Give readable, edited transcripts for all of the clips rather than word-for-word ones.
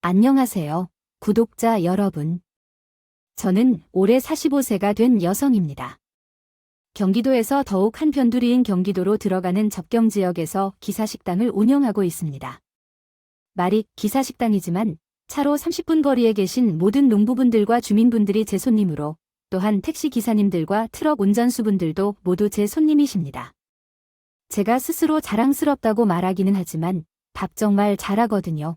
안녕하세요, 구독자 여러분. 저는 올해 45세가 된 여성입니다. 경기도에서 더욱 한편두리인 경기도로 들어가는 접경지역에서 기사식당을 운영하고 있습니다. 말이 기사식당이지만 차로 30분 거리에 계신 모든 농부분들과 주민분들이 제 손님으로, 또한 택시기사님들과 트럭 운전수분들도 모두 제 손님이십니다. 제가 스스로 자랑스럽다고 말하기는 하지만 밥 정말 잘하거든요.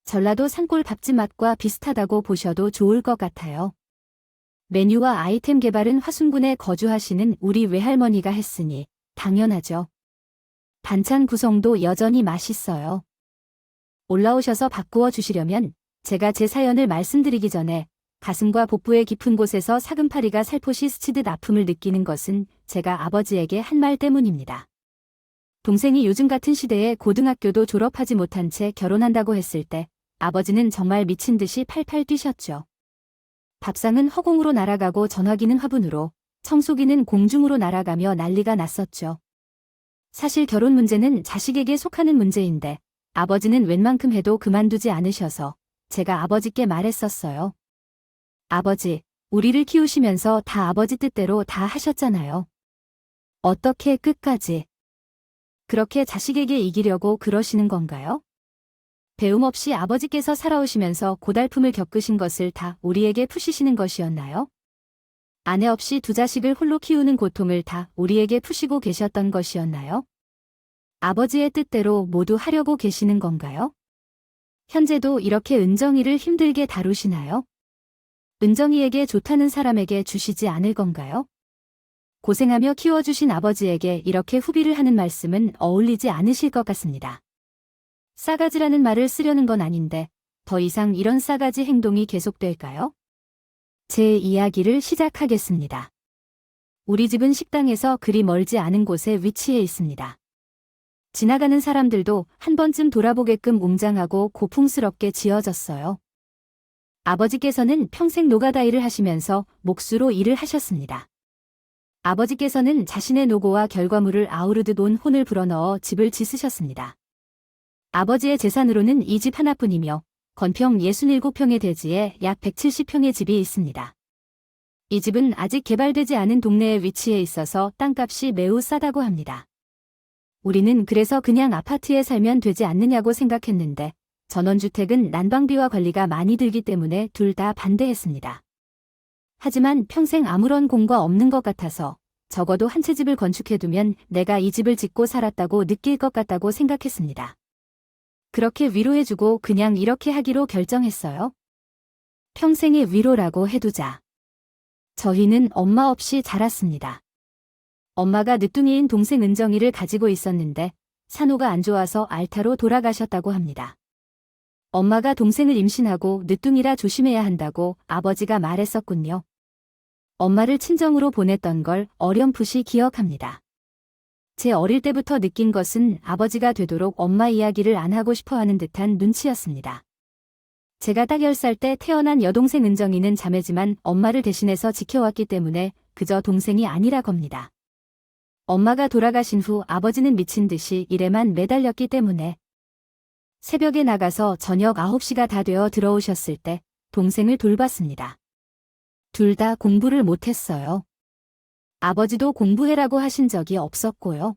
전라도 산골 밥집 맛과 비슷하다고 보셔도 좋을 것 같아요. 메뉴와 아이템 개발은 화순군에 거주하시는 우리 외할머니가 했으니 당연하죠. 반찬 구성도 여전히 맛있어요. 올라오셔서 밥 구워 주시려면 제가 제 사연을 말씀드리기 전에 가슴과 복부의 깊은 곳에서 사금파리가 살포시 스치듯 아픔을 느끼는 것은 제가 아버지에게 한 말 때문입니다. 동생이 요즘 같은 시대에 고등학교도 졸업하지 못한 채 결혼한다고 했을 때 아버지는 정말 미친 듯이 팔팔 뛰셨죠. 밥상은 허공으로 날아가고 전화기는 화분으로, 청소기는 공중으로 날아가며 난리가 났었죠. 사실 결혼 문제는 자식에게 속하는 문제인데 아버지는 웬만큼 해도 그만두지 않으셔서 제가 아버지께 말했었어요. 아버지, 우리를 키우시면서 다 아버지 뜻대로 다 하셨잖아요. 어떻게 끝까지 그렇게 자식에게 이기려고 그러시는 건가요? 배움 없이 아버지께서 살아오시면서 고달픔을 겪으신 것을 다 우리에게 푸시시는 것이었나요? 아내 없이 두 자식을 홀로 키우는 고통을 다 우리에게 푸시고 계셨던 것이었나요? 아버지의 뜻대로 모두 하려고 계시는 건가요? 현재도 이렇게 은정이를 힘들게 다루시나요? 은정이에게 좋다는 사람에게 주시지 않을 건가요? 고생하며 키워주신 아버지에게 이렇게 후비를 하는 말씀은 어울리지 않으실 것 같습니다. 싸가지라는 말을 쓰려는 건 아닌데 더 이상 이런 싸가지 행동이 계속될까요? 제 이야기를 시작하겠습니다. 우리 집은 식당에서 그리 멀지 않은 곳에 위치해 있습니다. 지나가는 사람들도 한 번쯤 돌아보게끔 웅장하고 고풍스럽게 지어졌어요. 아버지께서는 평생 노가다 일을 하시면서 몫으로 일을 하셨습니다. 아버지께서는 자신의 노고와 결과물을 아우르듯 온 혼을 불어넣어 집을 짓으셨습니다. 아버지의 재산으로는 이 집 하나뿐이며 건평 67평의 대지에 약 170평의 집이 있습니다. 이 집은 아직 개발되지 않은 동네에 위치해 있어서 땅값이 매우 싸다고 합니다. 우리는 그래서 그냥 아파트에 살면 되지 않느냐고 생각했는데 전원주택은 난방비와 관리가 많이 들기 때문에 둘 다 반대했습니다. 하지만 평생 아무런 공과 없는 것 같아서 적어도 한 채 집을 건축해두면 내가 이 집을 짓고 살았다고 느낄 것 같다고 생각했습니다. 그렇게 위로해주고 그냥 이렇게 하기로 결정했어요. 평생의 위로라고 해두자. 저희는 엄마 없이 자랐습니다. 엄마가 늦둥이인 동생 은정이를 가지고 있었는데 산후가 안 좋아서 알타로 돌아가셨다고 합니다. 엄마가 동생을 임신하고 늦둥이라 조심해야 한다고 아버지가 말했었군요. 엄마를 친정으로 보냈던 걸 어렴풋이 기억합니다. 제 어릴 때부터 느낀 것은 아버지가 되도록 엄마 이야기를 안 하고 싶어하는 듯한 눈치였습니다. 제가 딱 10살 때 태어난 여동생 은정이는 자매지만 엄마를 대신해서 지켜왔기 때문에 그저 동생이 아니라 겁니다. 엄마가 돌아가신 후 아버지는 미친 듯이 일에만 매달렸기 때문에 새벽에 나가서 저녁 9시가 다 되어 들어오셨을 때 동생을 돌봤습니다. 둘 다 공부를 못했어요. 아버지도 공부해라고 하신 적이 없었고요.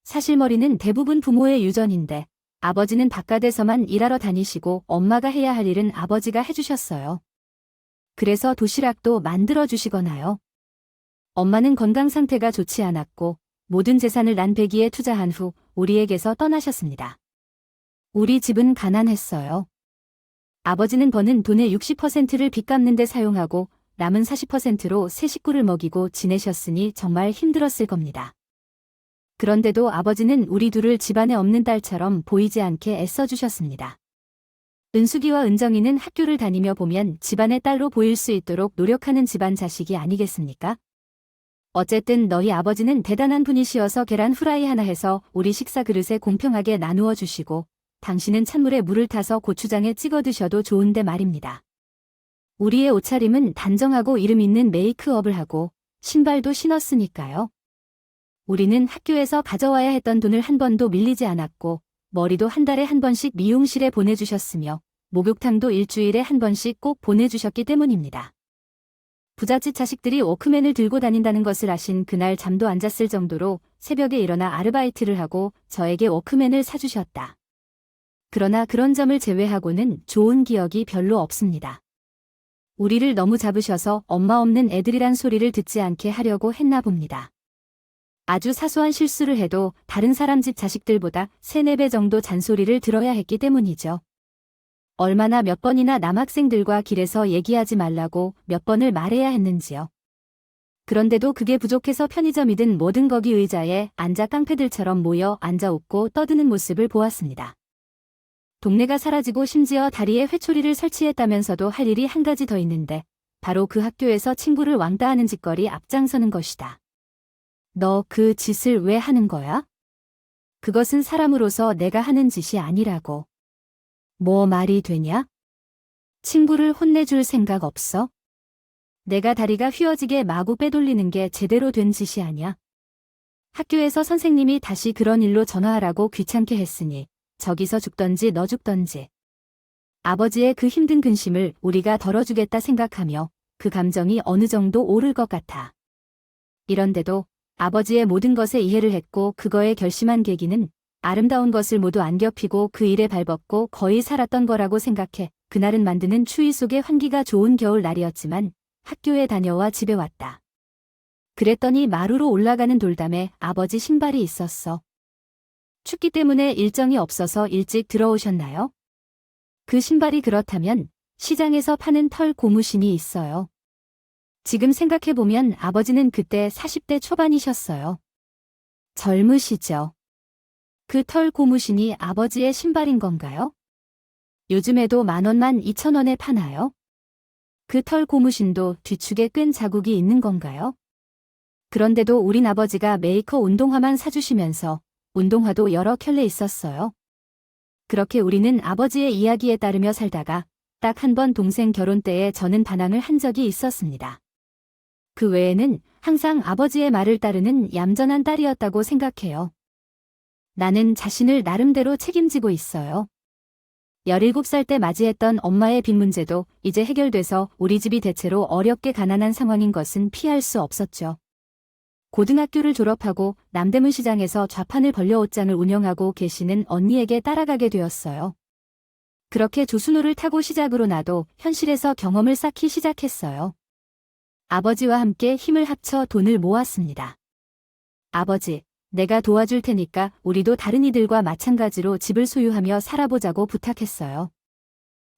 사실머리는 대부분 부모의 유전인데 아버지는 바깥에서만 일하러 다니시고 엄마가 해야 할 일은 아버지가 해주셨어요. 그래서 도시락도 만들어주시거나요. 엄마는 건강 상태가 좋지 않았고 모든 재산을 난배기에 투자한 후 우리에게서 떠나셨습니다. 우리 집은 가난했어요. 아버지는 버는 돈의 60%를 빚 갚는 데 사용하고 남은 40%로 세 식구를 먹이고 지내셨으니 정말 힘들었을 겁니다. 그런데도 아버지는 우리 둘을 집안에 없는 딸처럼 보이지 않게 애써주셨습니다. 은숙이와 은정이는 학교를 다니며 보면 집안의 딸로 보일 수 있도록 노력하는 집안 자식이 아니겠습니까? 어쨌든 너희 아버지는 대단한 분이시어서 계란 후라이 하나 해서 우리 식사 그릇에 공평하게 나누어 주시고 당신은 찬물에 물을 타서 고추장에 찍어 드셔도 좋은데 말입니다. 우리의 옷차림은 단정하고 이름 있는 메이크업을 하고 신발도 신었으니까요. 우리는 학교에서 가져와야 했던 돈을 한 번도 밀리지 않았고 머리도 한 달에 한 번씩 미용실에 보내주셨으며 목욕탕도 일주일에 한 번씩 꼭 보내주셨기 때문입니다. 부잣집 자식들이 워크맨을 들고 다닌다는 것을 아신 그날 잠도 안 잤을 정도로 새벽에 일어나 아르바이트를 하고 저에게 워크맨을 사주셨다. 그러나 그런 점을 제외하고는 좋은 기억이 별로 없습니다. 우리를 너무 잡으셔서 엄마 없는 애들이란 소리를 듣지 않게 하려고 했나 봅니다. 아주 사소한 실수를 해도 다른 사람 집 자식들보다 3, 4배 정도 잔소리를 들어야 했기 때문이죠. 얼마나 몇 번이나 남학생들과 길에서 얘기하지 말라고 몇 번을 말해야 했는지요. 그런데도 그게 부족해서 편의점이든 뭐든 거기 의자에 앉아 깡패들처럼 모여 앉아 웃고 떠드는 모습을 보았습니다. 동네가 사라지고 심지어 다리에 회초리를 설치했다면서도 할 일이 한 가지 더 있는데 바로 그 학교에서 친구를 왕따하는 짓거리 앞장서는 것이다. 너 그 짓을 왜 하는 거야? 그것은 사람으로서 내가 하는 짓이 아니라고. 뭐 말이 되냐? 친구를 혼내줄 생각 없어? 내가 다리가 휘어지게 마구 빼돌리는 게 제대로 된 짓이 아냐? 학교에서 선생님이 다시 그런 일로 전화하라고 귀찮게 했으니 저기서 죽던지 너 죽던지. 아버지의 그 힘든 근심을 우리가 덜어주겠다 생각하며 그 감정이 어느 정도 오를 것 같아. 이런데도 아버지의 모든 것에 이해를 했고 그거에 결심한 계기는 아름다운 것을 모두 안겹히고 그 일에 발벗고 거의 살았던 거라고 생각해 그날은 만드는 추위 속에 환기가 좋은 겨울 날이었지만 학교에 다녀와 집에 왔다. 그랬더니 마루로 올라가는 돌담에 아버지 신발이 있었어. 춥기 때문에 일정이 없어서 일찍 들어오셨나요? 그 신발이 그렇다면 시장에서 파는 털 고무신이 있어요. 지금 생각해보면 아버지는 그때 40대 초반이셨어요. 젊으시죠? 그 털 고무신이 아버지의 신발인 건가요? 요즘에도 10,000원, 2,000원에 파나요? 그 털 고무신도 뒤축에 끈 자국이 있는 건가요? 그런데도 우린 아버지가 메이커 운동화만 사주시면서 운동화도 여러 켤레 있었어요. 그렇게 우리는 아버지의 이야기에 따르며 살다가 딱 한 번 동생 결혼 때에 저는 반항을 한 적이 있었습니다. 그 외에는 항상 아버지의 말을 따르는 얌전한 딸이었다고 생각해요. 나는 자신을 나름대로 책임지고 있어요. 17살 때 맞이했던 엄마의 빚 문제도 이제 해결돼서 우리 집이 대체로 어렵게 가난한 상황인 것은 피할 수 없었죠. 고등학교를 졸업하고 남대문 시장에서 좌판을 벌려 옷장을 운영하고 계시는 언니에게 따라가게 되었어요. 그렇게 조수노를 타고 시작으로 나도 현실에서 경험을 쌓기 시작했어요. 아버지와 함께 힘을 합쳐 돈을 모았습니다. 아버지, 내가 도와줄 테니까 우리도 다른 이들과 마찬가지로 집을 소유하며 살아보자고 부탁했어요.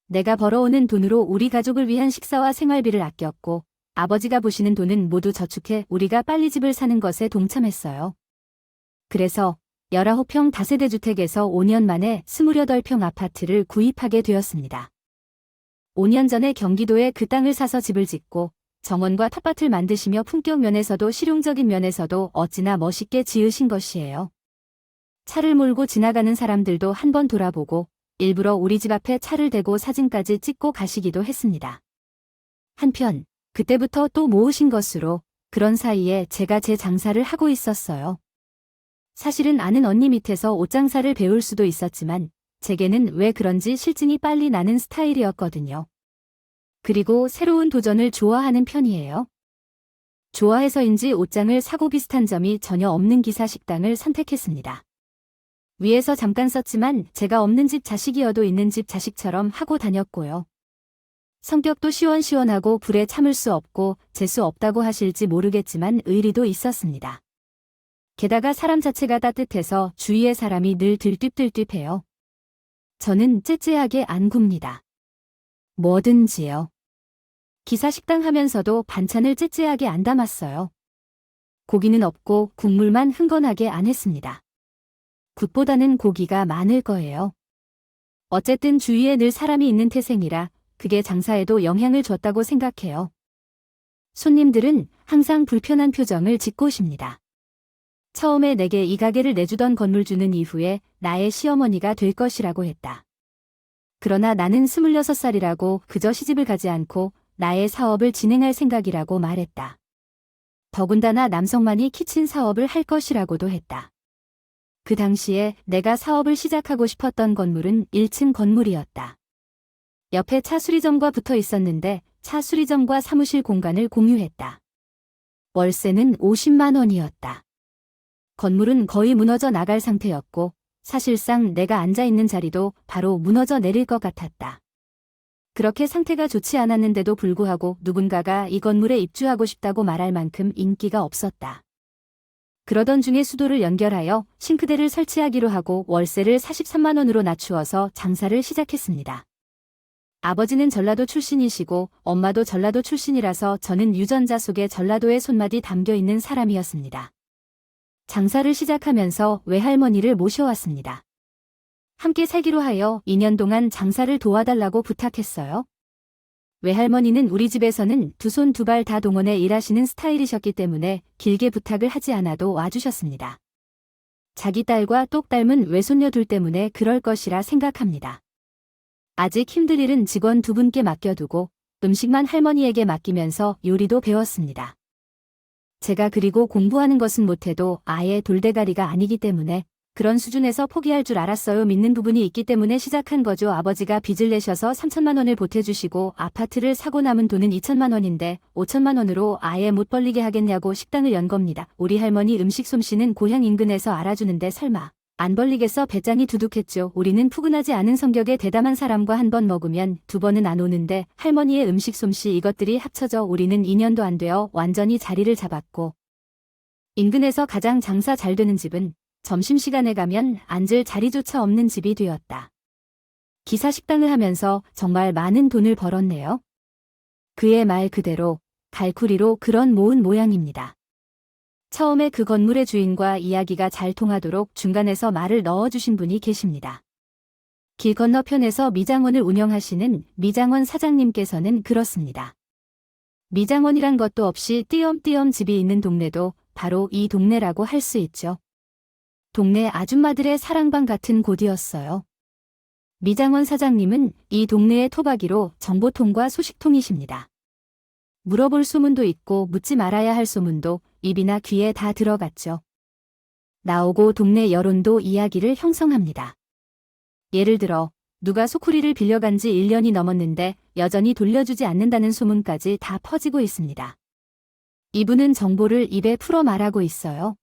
내가 벌어오는 돈으로 우리 가족을 위한 식사와 생활비를 아꼈고 아버지가 보시는 돈은 모두 저축해 우리가 빨리 집을 사는 것에 동참했어요. 그래서 19평 다세대 주택에서 5년 만에 28평 아파트를 구입하게 되었습니다. 5년 전에 경기도에 그 땅을 사서 집을 짓고 정원과 텃밭을 만드시며 품격 면에서도 실용적인 면에서도 어찌나 멋있게 지으신 것이에요. 차를 몰고 지나가는 사람들도 한번 돌아보고 일부러 우리 집 앞에 차를 대고 사진까지 찍고 가시기도 했습니다. 한편 그때부터 또 모으신 것으로 그런 사이에 제가 제 장사를 하고 있었어요. 사실은 아는 언니 밑에서 옷장사를 배울 수도 있었지만 제게는 왜 그런지 실증이 빨리 나는 스타일이었거든요. 그리고 새로운 도전을 좋아하는 편이에요. 좋아해서인지 옷장을 사고 비슷한 점이 전혀 없는 기사 식당을 선택했습니다. 위에서 잠깐 썼지만 제가 없는 집 자식이어도 있는 집 자식처럼 하고 다녔고요. 성격도 시원시원하고 불에 참을 수 없고 재수 없다고 하실지 모르겠지만 의리도 있었습니다. 게다가 사람 자체가 따뜻해서 주위의 사람이 늘 들뛻들뛻해요. 저는 째째하게 안 굽니다. 뭐든지요. 기사 식당 하면서도 반찬을 째째하게 안 담았어요. 고기는 없고 국물만 흥건하게 안 했습니다. 국보다는 고기가 많을 거예요. 어쨌든 주위에 늘 사람이 있는 태생이라 그게 장사에도 영향을 줬다고 생각해요. 손님들은 항상 불편한 표정을 짓고 오십니다. 처음에 내게 이 가게를 내주던 건물주는 이후에 나의 시어머니가 될 것이라고 했다. 그러나 나는 26살이라고 그저 시집을 가지 않고 나의 사업을 진행할 생각이라고 말했다. 더군다나 남성만이 키친 사업을 할 것이라고도 했다. 그 당시에 내가 사업을 시작하고 싶었던 건물은 1층 건물이었다. 옆에 차 수리점과 붙어 있었는데 차 수리점과 사무실 공간을 공유했다. 월세는 50만 원이었다. 건물은 거의 무너져 나갈 상태였고 사실상 내가 앉아 있는 자리도 바로 무너져 내릴 것 같았다. 그렇게 상태가 좋지 않았는데도 불구하고 누군가가 이 건물에 입주하고 싶다고 말할 만큼 인기가 없었다. 그러던 중에 수도를 연결하여 싱크대를 설치하기로 하고 월세를 43만 원으로 낮추어서 장사를 시작했습니다. 아버지는 전라도 출신이시고 엄마도 전라도 출신이라서 저는 유전자 속에 전라도의 손맛이 담겨 있는 사람이었습니다. 장사를 시작하면서 외할머니를 모셔왔습니다. 함께 살기로 하여 2년 동안 장사를 도와달라고 부탁했어요. 외할머니는 우리 집에서는 두 손 두 발 다 동원해 일하시는 스타일이셨기 때문에 길게 부탁을 하지 않아도 와주셨습니다. 자기 딸과 똑 닮은 외손녀 둘 때문에 그럴 것이라 생각합니다. 아직 힘들 일은 직원 두 분께 맡겨두고 음식만 할머니에게 맡기면서 요리도 배웠습니다. 제가 그리고 공부하는 것은 못해도 아예 돌대가리가 아니기 때문에 그런 수준에서 포기할 줄 알았어요. 믿는 부분이 있기 때문에 시작한 거죠. 아버지가 빚을 내셔서 3천만 원을 보태주시고 아파트를 사고 남은 돈은 2천만 원인데 5천만 원으로 아예 못 벌리게 하겠냐고 식당을 연 겁니다. 우리 할머니 음식 솜씨는 고향 인근에서 알아주는데 설마 안 벌리겠어? 배짱이 두둑했죠. 우리는 푸근하지 않은 성격의 대담한 사람과 한 번 먹으면 두 번은 안 오는데 할머니의 음식 솜씨 이것들이 합쳐져 우리는 2년도 안 되어 완전히 자리를 잡았고 인근에서 가장 장사 잘 되는 집은 점심시간에 가면 앉을 자리조차 없는 집이 되었다. 기사 식당을 하면서 정말 많은 돈을 벌었네요. 그의 말 그대로 갈쿠리로 그런 모은 모양입니다. 처음에 그 건물의 주인과 이야기가 잘 통하도록 중간에서 말을 넣어주신 분이 계십니다. 길 건너편에서 미장원을 운영하시는 미장원 사장님께서는 그렇습니다. 미장원이란 것도 없이 띄엄띄엄 집이 있는 동네도 바로 이 동네라고 할 수 있죠. 동네 아줌마들의 사랑방 같은 곳이었어요. 미장원 사장님은 이 동네의 토박이로 정보통과 소식통이십니다. 물어볼 소문도 있고 묻지 말아야 할 소문도 입이나 귀에 다 들어갔죠. 나오고 동네 여론도 이야기를 형성합니다. 예를 들어 누가 소쿠리를 빌려간 지 1년이 넘었는데 여전히 돌려주지 않는다는 소문까지 다 퍼지고 있습니다. 이분은 정보를 입에 풀어 말하고 있어요.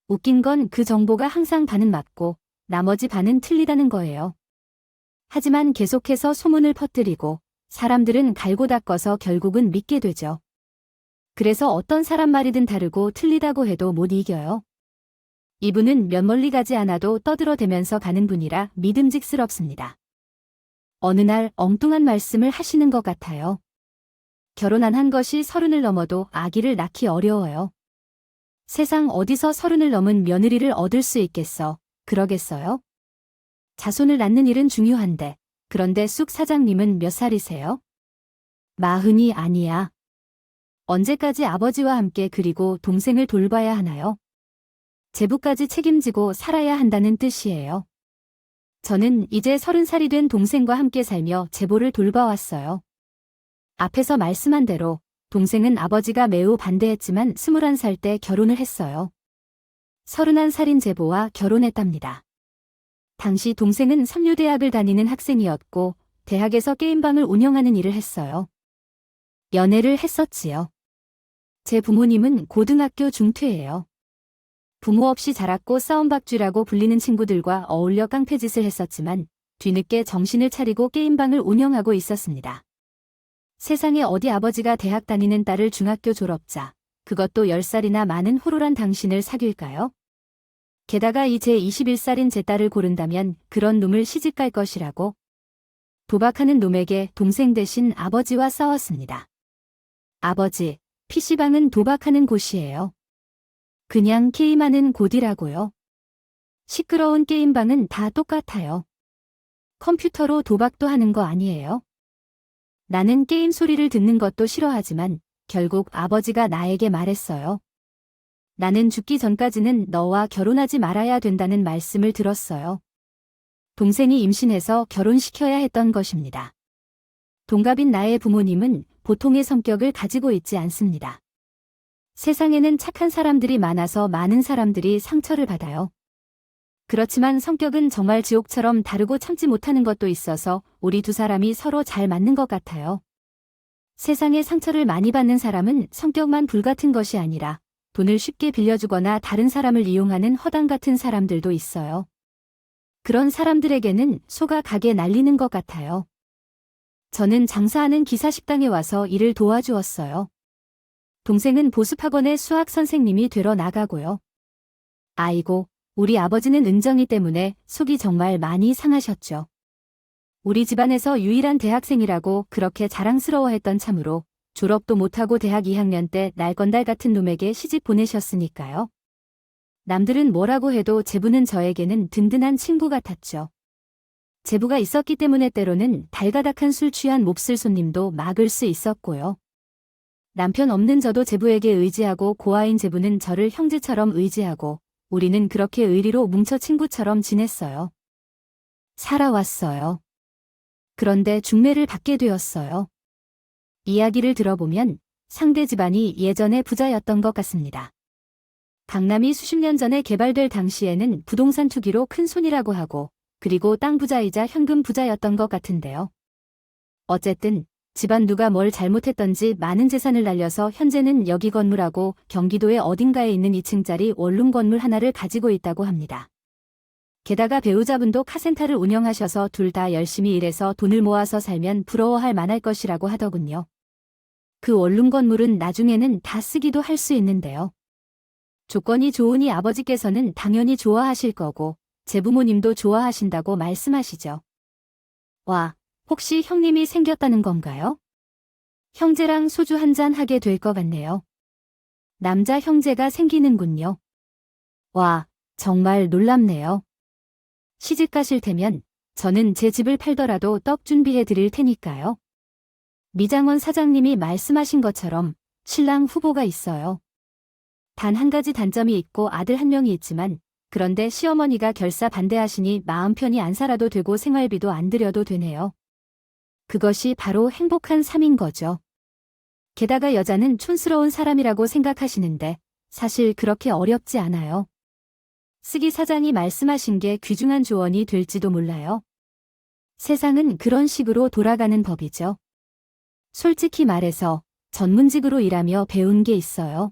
웃긴 건 그 정보가 항상 반은 맞고 나머지 반은 틀리다는 거예요. 하지만 계속해서 소문을 퍼뜨리고 사람들은 갈고 닦아서 결국은 믿게 되죠. 그래서 어떤 사람 말이든 다르고 틀리다고 해도 못 이겨요. 이분은 몇 멀리 가지 않아도 떠들어대면서 가는 분이라 믿음직스럽습니다. 어느 날 엉뚱한 말씀을 하시는 것 같아요. 결혼 안 한 것이 30을 넘어도 아기를 낳기 어려워요. 세상 어디서 30을 넘은 며느리를 얻을 수 있겠어. 그러겠어요? 자손을 낳는 일은 중요한데 그런데 쑥 사장님은 몇 살이세요? 40이 아니야. 언제까지 아버지와 함께 그리고 동생을 돌봐야 하나요? 제부까지 책임지고 살아야 한다는 뜻이에요. 저는 이제 30살이 된 동생과 함께 살며 제보를 돌봐왔어요. 앞에서 말씀한 대로 동생은 아버지가 매우 반대했지만 21살 때 결혼을 했어요. 31살인 제보와 결혼했답니다. 당시 동생은 삼류대학을 다니는 학생이었고 대학에서 게임방을 운영하는 일을 했어요. 연애를 했었지요. 제 부모님은 고등학교 중퇴예요. 부모 없이 자랐고 싸움박쥐라고 불리는 친구들과 어울려 깡패짓을 했었지만 뒤늦게 정신을 차리고 게임방을 운영하고 있었습니다. 세상에 어디 아버지가 대학 다니는 딸을 중학교 졸업자, 그것도 10살이나 많은 호로란 당신을 사귈까요? 게다가 이제 21살인 제 딸을 고른다면 그런 놈을 시집갈 것이라고. 도박하는 놈에게 동생 대신 아버지와 싸웠습니다. 아버지, PC방은 도박하는 곳이에요. 그냥 게임하는 곳이라고요. 시끄러운 게임방은 다 똑같아요. 컴퓨터로 도박도 하는 거 아니에요? 나는 게임 소리를 듣는 것도 싫어하지만 결국 아버지가 나에게 말했어요. 나는 죽기 전까지는 너와 결혼하지 말아야 된다는 말씀을 들었어요. 동생이 임신해서 결혼시켜야 했던 것입니다. 동갑인 나의 부모님은 보통의 성격을 가지고 있지 않습니다. 세상에는 착한 사람들이 많아서 많은 사람들이 상처를 받아요. 그렇지만 성격은 정말 지옥처럼 다르고 참지 못하는 것도 있어서 우리 두 사람이 서로 잘 맞는 것 같아요. 세상에 상처를 많이 받는 사람은 성격만 불같은 것이 아니라 돈을 쉽게 빌려주거나 다른 사람을 이용하는 허당 같은 사람들도 있어요. 그런 사람들에게는 소가 가게 날리는 것 같아요. 저는 장사하는 기사식당에 와서 일을 도와주었어요. 동생은 보습학원의 수학 선생님이 되러 나가고요. 아이고, 우리 아버지는 은정이 때문에 속이 정말 많이 상하셨죠. 우리 집안에서 유일한 대학생이라고 그렇게 자랑스러워했던 참으로 졸업도 못하고 대학 2학년 때 날건달 같은 놈에게 시집 보내셨으니까요. 남들은 뭐라고 해도 제부는 저에게는 든든한 친구 같았죠. 제부가 있었기 때문에 때로는 달가닥한 술 취한 몹쓸 손님도 막을 수 있었고요. 남편 없는 저도 제부에게 의지하고 고아인 제부는 저를 형제처럼 의지하고 우리는 그렇게 의리로 뭉쳐 친구처럼 지냈어요. 살아왔어요. 그런데 중매를 받게 되었어요. 이야기를 들어보면 상대 집안이 예전에 부자였던 것 같습니다. 강남이 수십 년 전에 개발될 당시에는 부동산 투기로 큰 손이라고 하고 그리고 땅 부자이자 현금 부자였던 것 같은데요. 어쨌든 집안 누가 뭘 잘못했던지 많은 재산을 날려서 현재는 여기 건물하고 경기도의 어딘가에 있는 2층짜리 원룸 건물 하나를 가지고 있다고 합니다. 게다가 배우자분도 카센터를 운영하셔서 둘 다 열심히 일해서 돈을 모아서 살면 부러워할 만할 것이라고 하더군요. 그 원룸 건물은 나중에는 다 쓰기도 할 수 있는데요. 조건이 좋으니 아버지께서는 당연히 좋아하실 거고 제부모님도 좋아하신다고 말씀하시죠. 와, 혹시 형님이 생겼다는 건가요? 형제랑 소주 한잔 하게 될 것 같네요. 남자 형제가 생기는군요. 와, 정말 놀랍네요. 시집 가실 테면 저는 제 집을 팔더라도 떡 준비해 드릴 테니까요. 미장원 사장님이 말씀하신 것처럼 신랑 후보가 있어요. 단 한 가지 단점이 있고 아들 한 명이 있지만 그런데 시어머니가 결사 반대하시니 마음 편히 안 살아도 되고 생활비도 안 들여도 되네요. 그것이 바로 행복한 삶인 거죠. 게다가 여자는 촌스러운 사람이라고 생각하시는데 사실 그렇게 어렵지 않아요. 쓰기 사장이 말씀하신 게 귀중한 조언이 될지도 몰라요. 세상은 그런 식으로 돌아가는 법이죠. 솔직히 말해서 전문직으로 일하며 배운 게 있어요.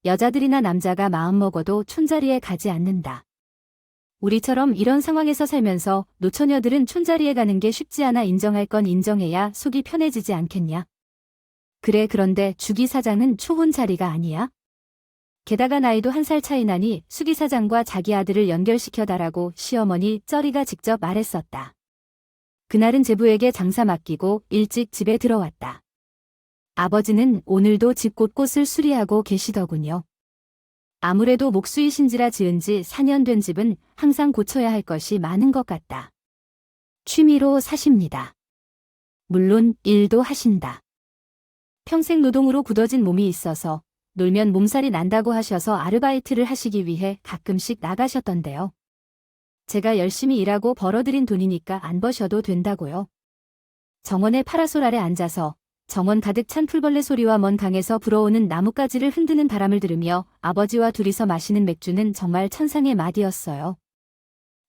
여자들이나 남자가 마음먹어도 촌자리에 가지 않는다. 우리처럼 이런 상황에서 살면서 노처녀들은 촌자리에 가는 게 쉽지 않아 인정할 건 인정해야 속이 편해지지 않겠냐. 그래 그런데 주기 사장은 초혼 자리가 아니야? 게다가 나이도 1살 차이 나니 수기 사장과 자기 아들을 연결시켜달라고 시어머니 쩌리가 직접 말했었다. 그날은 제부에게 장사 맡기고 일찍 집에 들어왔다. 아버지는 오늘도 집 곳곳을 수리하고 계시더군요. 아무래도 목수이신지라 지은 지 4년 된 집은 항상 고쳐야 할 것이 많은 것 같다. 취미로 사십니다. 물론 일도 하신다. 평생 노동으로 굳어진 몸이 있어서 놀면 몸살이 난다고 하셔서 아르바이트를 하시기 위해 가끔씩 나가셨던데요. 제가 열심히 일하고 벌어들인 돈이니까 안 버셔도 된다고요. 정원의 파라솔 아래 앉아서 정원 가득 찬 풀벌레 소리와 먼 강에서 불어오는 나뭇가지를 흔드는 바람을 들으며 아버지와 둘이서 마시는 맥주는 정말 천상의 맛이었어요.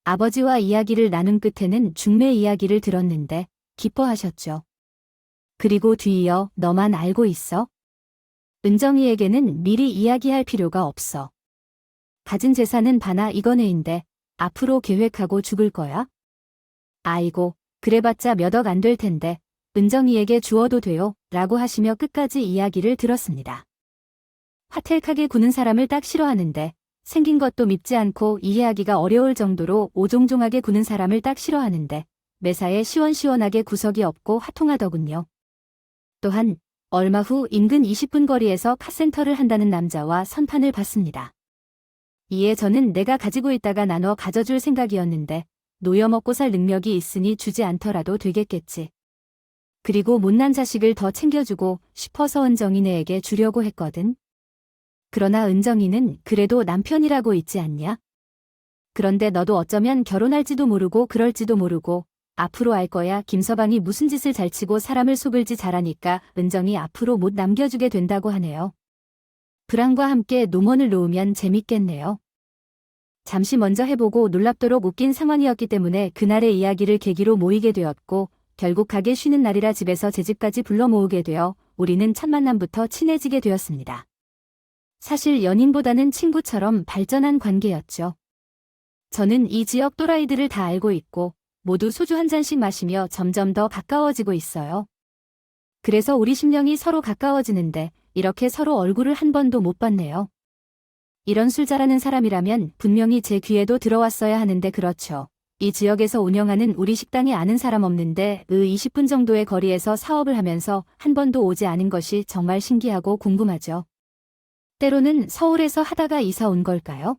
아버지와 이야기를 나눈 끝에는 중매 이야기를 들었는데 기뻐하셨죠. 그리고 뒤이어 너만 알고 있어? 은정이에게는 미리 이야기할 필요가 없어. 가진 재산은 바나 이거네인데 앞으로 계획하고 죽을 거야? 아이고, 그래봤자 몇 억 안 될 텐데 은정이에게 주어도 돼요 라고 하시며 끝까지 이야기를 들었습니다. 화텔카게 구는 사람을 딱 싫어하는데 생긴 것도 밉지 않고 이해하기가 어려울 정도로 오종종하게 구는 사람을 딱 싫어하는데 매사에 시원시원하게 구석이 없고 화통하더군요. 또한 얼마 후 인근 20분 거리에서 카센터를 한다는 남자와 선판을 봤습니다. 이에 저는 내가 가지고 있다가 나눠 가져줄 생각이었는데 노여먹고 살 능력이 있으니 주지 않더라도 되겠겠지. 그리고 못난 자식을 더 챙겨주고 싶어서 은정이네에게 주려고 했거든. 그러나 은정이는 그래도 남편이라고 있지 않냐? 그런데 너도 어쩌면 결혼할지도 모르고 그럴지도 모르고 앞으로 알 거야. 김서방이 무슨 짓을 잘 치고 사람을 속을지 잘하니까 은정이 앞으로 못 남겨주게 된다고 하네요. 불황과 함께 농원을 놓으면 재밌겠네요. 잠시 먼저 해보고 놀랍도록 웃긴 상황이었기 때문에 그날의 이야기를 계기로 모이게 되었고 결국 가게 쉬는 날이라 집에서 제 집까지 불러 모으게 되어 우리는 첫 만남부터 친해지게 되었습니다. 사실 연인보다는 친구처럼 발전한 관계였죠. 저는 이 지역 또라이들을 다 알고 있고 모두 소주 한 잔씩 마시며 점점 더 가까워지고 있어요. 그래서 우리 심령이 서로 가까워지는데 이렇게 서로 얼굴을 한 번도 못 봤네요. 이런 술 잘하는 사람이라면 분명히 제 귀에도 들어왔어야 하는데 그렇죠. 이 지역에서 운영하는 우리 식당에 아는 사람 없는데 20분 정도의 거리에서 사업을 하면서 한 번도 오지 않은 것이 정말 신기하고 궁금하죠. 때로는 서울에서 하다가 이사 온 걸까요?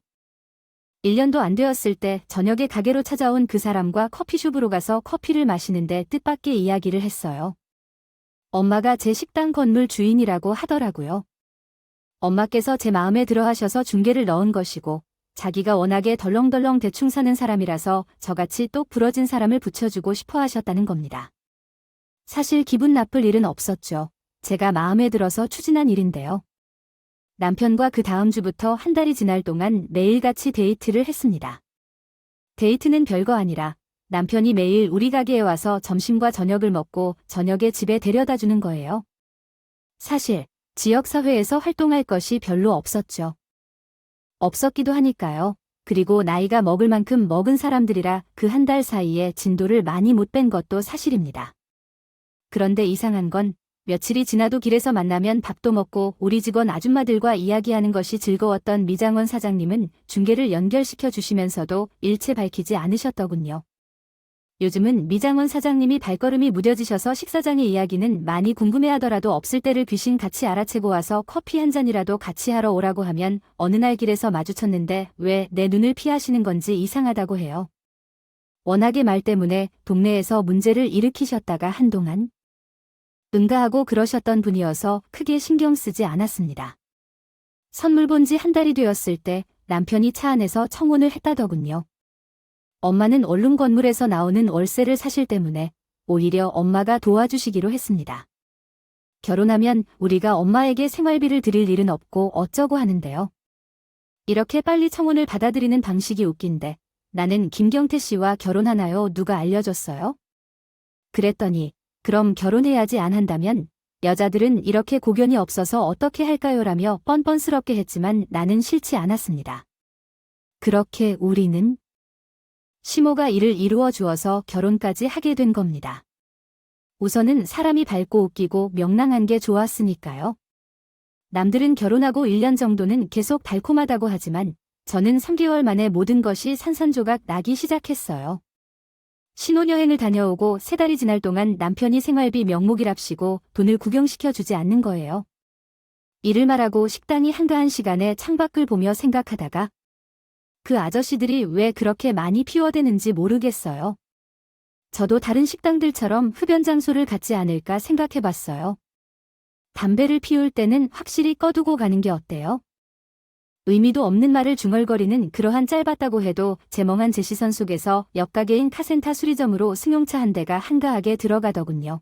1년도 안 되었을 때 저녁에 가게로 찾아온 그 사람과 커피숍으로 가서 커피를 마시는데 뜻밖의 이야기를 했어요. 엄마가 제 식당 건물 주인이라고 하더라고요. 엄마께서 제 마음에 들어 하셔서 중개를 넣은 것이고 자기가 워낙에 덜렁덜렁 대충 사는 사람이라서 저같이 똑 부러진 사람을 붙여주고 싶어 하셨다는 겁니다. 사실 기분 나쁠 일은 없었죠. 제가 마음에 들어서 추진한 일인데요. 남편과 그 다음 주부터 한 달이 지날 동안 매일같이 데이트를 했습니다. 데이트는 별거 아니라 남편이 매일 우리 가게에 와서 점심과 저녁을 먹고 저녁에 집에 데려다 주는 거예요. 사실 지역사회에서 활동할 것이 별로 없었죠. 없었기도 하니까요. 그리고 나이가 먹을 만큼 먹은 사람들이라 그 한 달 사이에 진도를 많이 못 뺀 것도 사실입니다. 그런데 이상한 건 며칠이 지나도 길에서 만나면 밥도 먹고 우리 직원 아줌마들과 이야기하는 것이 즐거웠던 미장원 사장님은 중개를 연결시켜 주시면서도 일체 밝히지 않으셨더군요. 요즘은 미장원 사장님이 발걸음이 무뎌지셔서 식사장의 이야기는 많이 궁금해하더라도 없을 때를 귀신같이 알아채고 와서 커피 한 잔이라도 같이 하러 오라고 하면 어느 날 길에서 마주쳤는데 왜 내 눈을 피하시는 건지 이상하다고 해요. 워낙에 말 때문에 동네에서 문제를 일으키셨다가 한동안 응가하고 그러셨던 분이어서 크게 신경 쓰지 않았습니다. 선물 본 지 한 달이 되었을 때 남편이 차 안에서 청혼을 했다더군요. 엄마는 원룸 건물에서 나오는 월세를 사실 때문에 오히려 엄마가 도와주시기로 했습니다. 결혼하면 우리가 엄마에게 생활비를 드릴 일은 없고 어쩌고 하는데요. 이렇게 빨리 청혼을 받아들이는 방식이 웃긴데 나는 김경태 씨와 결혼하나요? 누가 알려줬어요? 그랬더니 그럼 결혼해야지 안 한다면 여자들은 이렇게 고견이 없어서 어떻게 할까요? 라며 뻔뻔스럽게 했지만 나는 싫지 않았습니다. 그렇게 우리는 시모가 이를 이루어 주어서 결혼까지 하게 된 겁니다. 우선은 사람이 밝고 웃기고 명랑한 게 좋았으니까요. 남들은 결혼하고 1년 정도는 계속 달콤하다고 하지만 저는 3개월 만에 모든 것이 산산조각 나기 시작했어요. 신혼여행을 다녀오고 3달이 지날 동안 남편이 생활비 명목이랍시고 돈을 구경시켜 주지 않는 거예요. 일을 말하고 식당이 한가한 시간에 창밖을 보며 생각하다가 그 아저씨들이 왜 그렇게 많이 피워대는지 모르겠어요. 저도 다른 식당들처럼 흡연 장소를 갖지 않을까 생각해봤어요. 담배를 피울 때는 확실히 꺼두고 가는 게 어때요? 의미도 없는 말을 중얼거리는 그러한 짧았다고 해도 제멍한 제 시선 속에서 옆가게인 카센타 수리점으로 승용차 한 대가 한가하게 들어가더군요.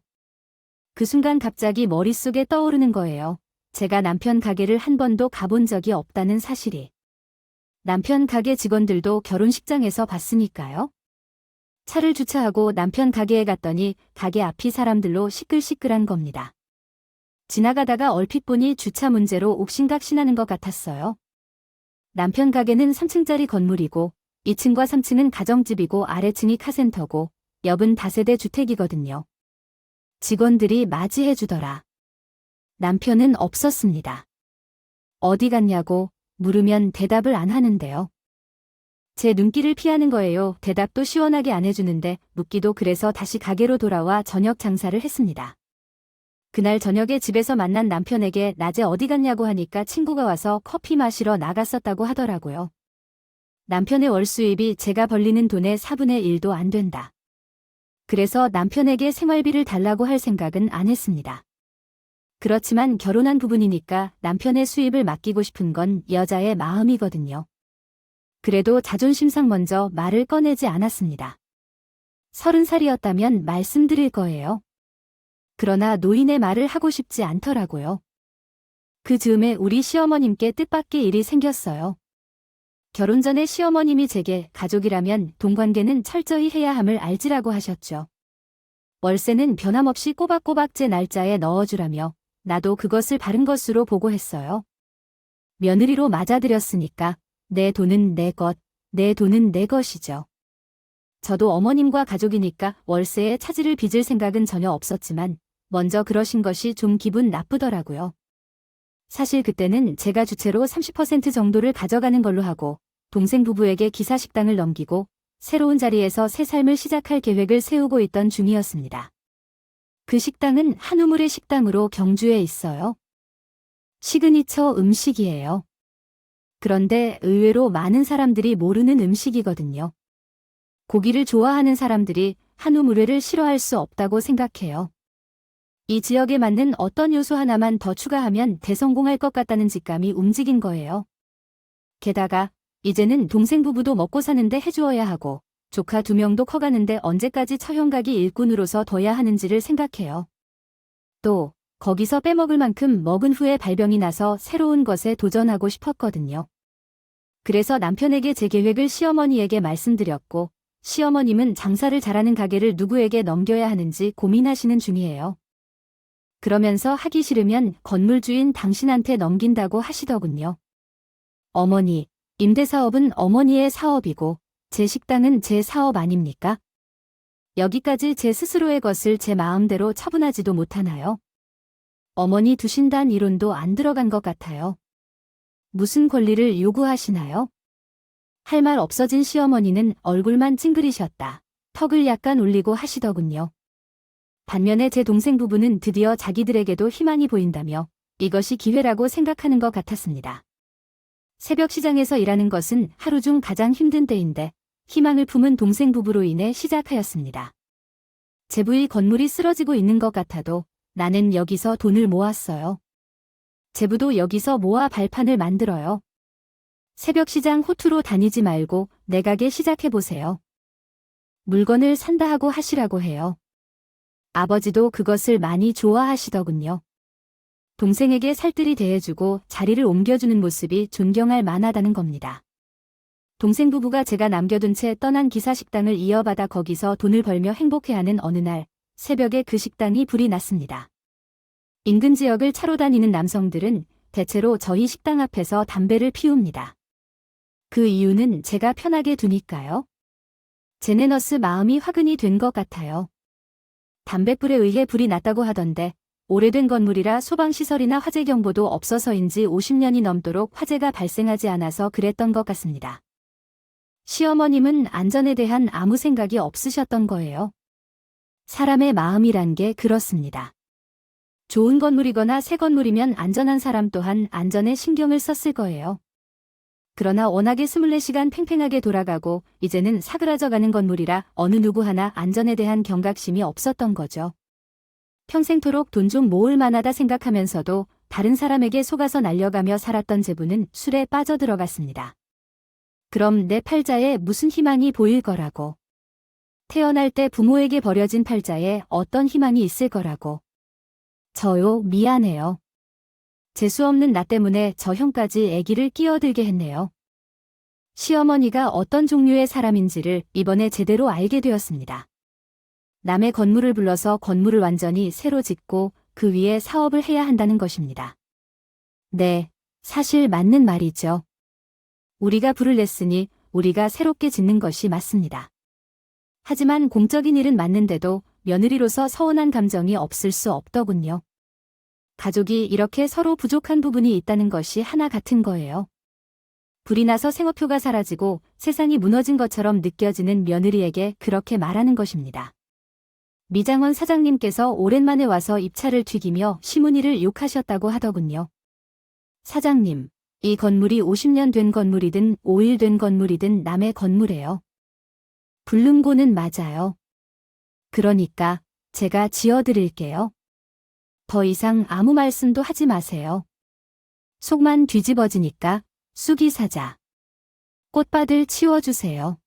그 순간 갑자기 머릿속에 떠오르는 거예요. 제가 남편 가게를 한 번도 가본 적이 없다는 사실이. 남편 가게 직원들도 결혼식장에서 봤으니까요. 차를 주차하고 남편 가게에 갔더니 가게 앞이 사람들로 시끌시끌한 겁니다. 지나가다가 얼핏 보니 주차 문제로 옥신각신하는 것 같았어요. 남편 가게는 3층짜리 건물이고 2층과 3층은 가정집이고 아래층이 카센터고 옆은 다세대 주택이거든요. 직원들이 맞이해 주더라. 남편은 없었습니다. 어디 갔냐고 물으면 대답을 안 하는데요. 제 눈길을 피하는 거예요. 대답도 시원하게 안 해주는데 묻기도 그래서 다시 가게로 돌아와 저녁 장사를 했습니다. 그날 저녁에 집에서 만난 남편에게 낮에 어디 갔냐고 하니까 친구가 와서 커피 마시러 나갔었다고 하더라고요. 남편의 월 수입이 제가 벌리는 돈의 4분의 1도 안 된다. 그래서 남편에게 생활비를 달라고 할 생각은 안 했습니다. 그렇지만 결혼한 부부니까 남편의 수입을 맡기고 싶은 건 여자의 마음이거든요. 그래도 자존심상 먼저 말을 꺼내지 않았습니다. 30살이었다면 말씀드릴 거예요. 그러나 노인의 말을 하고 싶지 않더라고요. 그 즈음에 우리 시어머님께 뜻밖의 일이 생겼어요. 결혼 전에 시어머님이 제게 가족이라면 동관계는 철저히 해야 함을 알지라고 하셨죠. 월세는 변함없이 꼬박꼬박 제 날짜에 넣어주라며 나도 그것을 바른 것으로 보고 했어요. 며느리로 맞아들였으니까 내 돈은 내 것, 내 돈은 내 것이죠. 저도 어머님과 가족이니까 월세에 차질을 빚을 생각은 전혀 없었지만 먼저 그러신 것이 좀 기분 나쁘더라고요. 사실 그때는 제가 주체로 30% 정도를 가져가는 걸로 하고 동생 부부에게 기사식당을 넘기고 새로운 자리에서 새 삶을 시작할 계획을 세우고 있던 중이었습니다. 그 식당은 한우물의 식당으로 경주에 있어요. 시그니처 음식이에요. 그런데 의외로 많은 사람들이 모르는 음식이거든요. 고기를 좋아하는 사람들이 한우물회를 싫어할 수 없다고 생각해요. 이 지역에 맞는 어떤 요소 하나만 더 추가하면 대성공할 것 같다는 직감이 움직인 거예요. 게다가 이제는 동생 부부도 먹고 사는데 해주어야 하고 조카 2명도 커가는데 언제까지 처형각이 일꾼으로서 둬야 하는지를 생각해요. 또 거기서 빼먹을 만큼 먹은 후에 발병이 나서 새로운 것에 도전하고 싶었거든요. 그래서 남편에게 제 계획을 시어머니에게 말씀드렸고 시어머님은 장사를 잘하는 가게를 누구에게 넘겨야 하는지 고민하시는 중이에요. 그러면서 하기 싫으면 건물주인 당신한테 넘긴다고 하시더군요. 어머니, 임대사업은 어머니의 사업이고 제 식당은 제 사업 아닙니까? 여기까지 제 스스로의 것을 제 마음대로 처분하지도 못하나요? 어머니 두신다는 이론도 안 들어간 것 같아요. 무슨 권리를 요구하시나요? 할 말 없어진 시어머니는 얼굴만 찡그리셨다. 턱을 약간 올리고 하시더군요. 반면에 제 동생 부부는 드디어 자기들에게도 희망이 보인다며 이것이 기회라고 생각하는 것 같았습니다. 새벽 시장에서 일하는 것은 하루 중 가장 힘든 때인데 희망을 품은 동생 부부로 인해 시작하였습니다. 제부의 건물이 쓰러지고 있는 것 같아도 나는 여기서 돈을 모았어요. 제부도 여기서 모아 발판을 만들어요. 새벽 시장 호투로 다니지 말고 내 가게 시작해보세요. 물건을 산다 하고 하시라고 해요. 아버지도 그것을 많이 좋아하시더군요. 동생에게 살뜰히 대해주고 자리를 옮겨주는 모습이 존경할 만하다는 겁니다. 동생 부부가 제가 남겨둔 채 떠난 기사식당을 이어받아 거기서 돈을 벌며 행복해하는 어느 날 새벽에 그 식당이 불이 났습니다. 인근 지역을 차로 다니는 남성들은 대체로 저희 식당 앞에서 담배를 피웁니다. 그 이유는 제가 편하게 두니까요. 제네너스 마음이 화근이 된 것 같아요. 담뱃불에 의해 불이 났다고 하던데 오래된 건물이라 소방시설이나 화재 경보도 없어서인지 50년이 넘도록 화재가 발생하지 않아서 그랬던 것 같습니다. 시어머님은 안전에 대한 아무 생각이 없으셨던 거예요. 사람의 마음이란 게 그렇습니다. 좋은 건물이거나 새 건물이면 안전한 사람 또한 안전에 신경을 썼을 거예요. 그러나 워낙에 24시간 팽팽하게 돌아가고 이제는 사그라져가는 건물이라 어느 누구 하나 안전에 대한 경각심이 없었던 거죠. 평생토록 돈 좀 모을 만하다 생각하면서도 다른 사람에게 속아서 날려가며 살았던 제부는 술에 빠져들어갔습니다. 그럼 내 팔자에 무슨 희망이 보일 거라고. 태어날 때 부모에게 버려진 팔자에 어떤 희망이 있을 거라고. 저요, 미안해요. 재수없는 나 때문에 저 형까지 애기를 끼어들게 했네요. 시어머니가 어떤 종류의 사람인지를 이번에 제대로 알게 되었습니다. 남의 건물을 불러서 건물을 완전히 새로 짓고 그 위에 사업을 해야 한다는 것입니다. 네, 사실 맞는 말이죠. 우리가 불을 냈으니 우리가 새롭게 짓는 것이 맞습니다. 하지만 공적인 일은 맞는데도 며느리로서 서운한 감정이 없을 수 없더군요. 가족이 이렇게 서로 부족한 부분이 있다는 것이 하나 같은 거예요. 불이 나서 생업표가 사라지고 세상이 무너진 것처럼 느껴지는 며느리에게 그렇게 말하는 것입니다. 미장원 사장님께서 오랜만에 와서 입차를 튀기며 시문이를 욕하셨다고 하더군요. 사장님, 이 건물이 50년 된 건물이든 5일 된 건물이든 남의 건물이에요. 불능고는 맞아요. 그러니까 제가 지어드릴게요. 더 이상 아무 말씀도 하지 마세요. 속만 뒤집어지니까 쑥이 사자. 꽃밭을 치워주세요.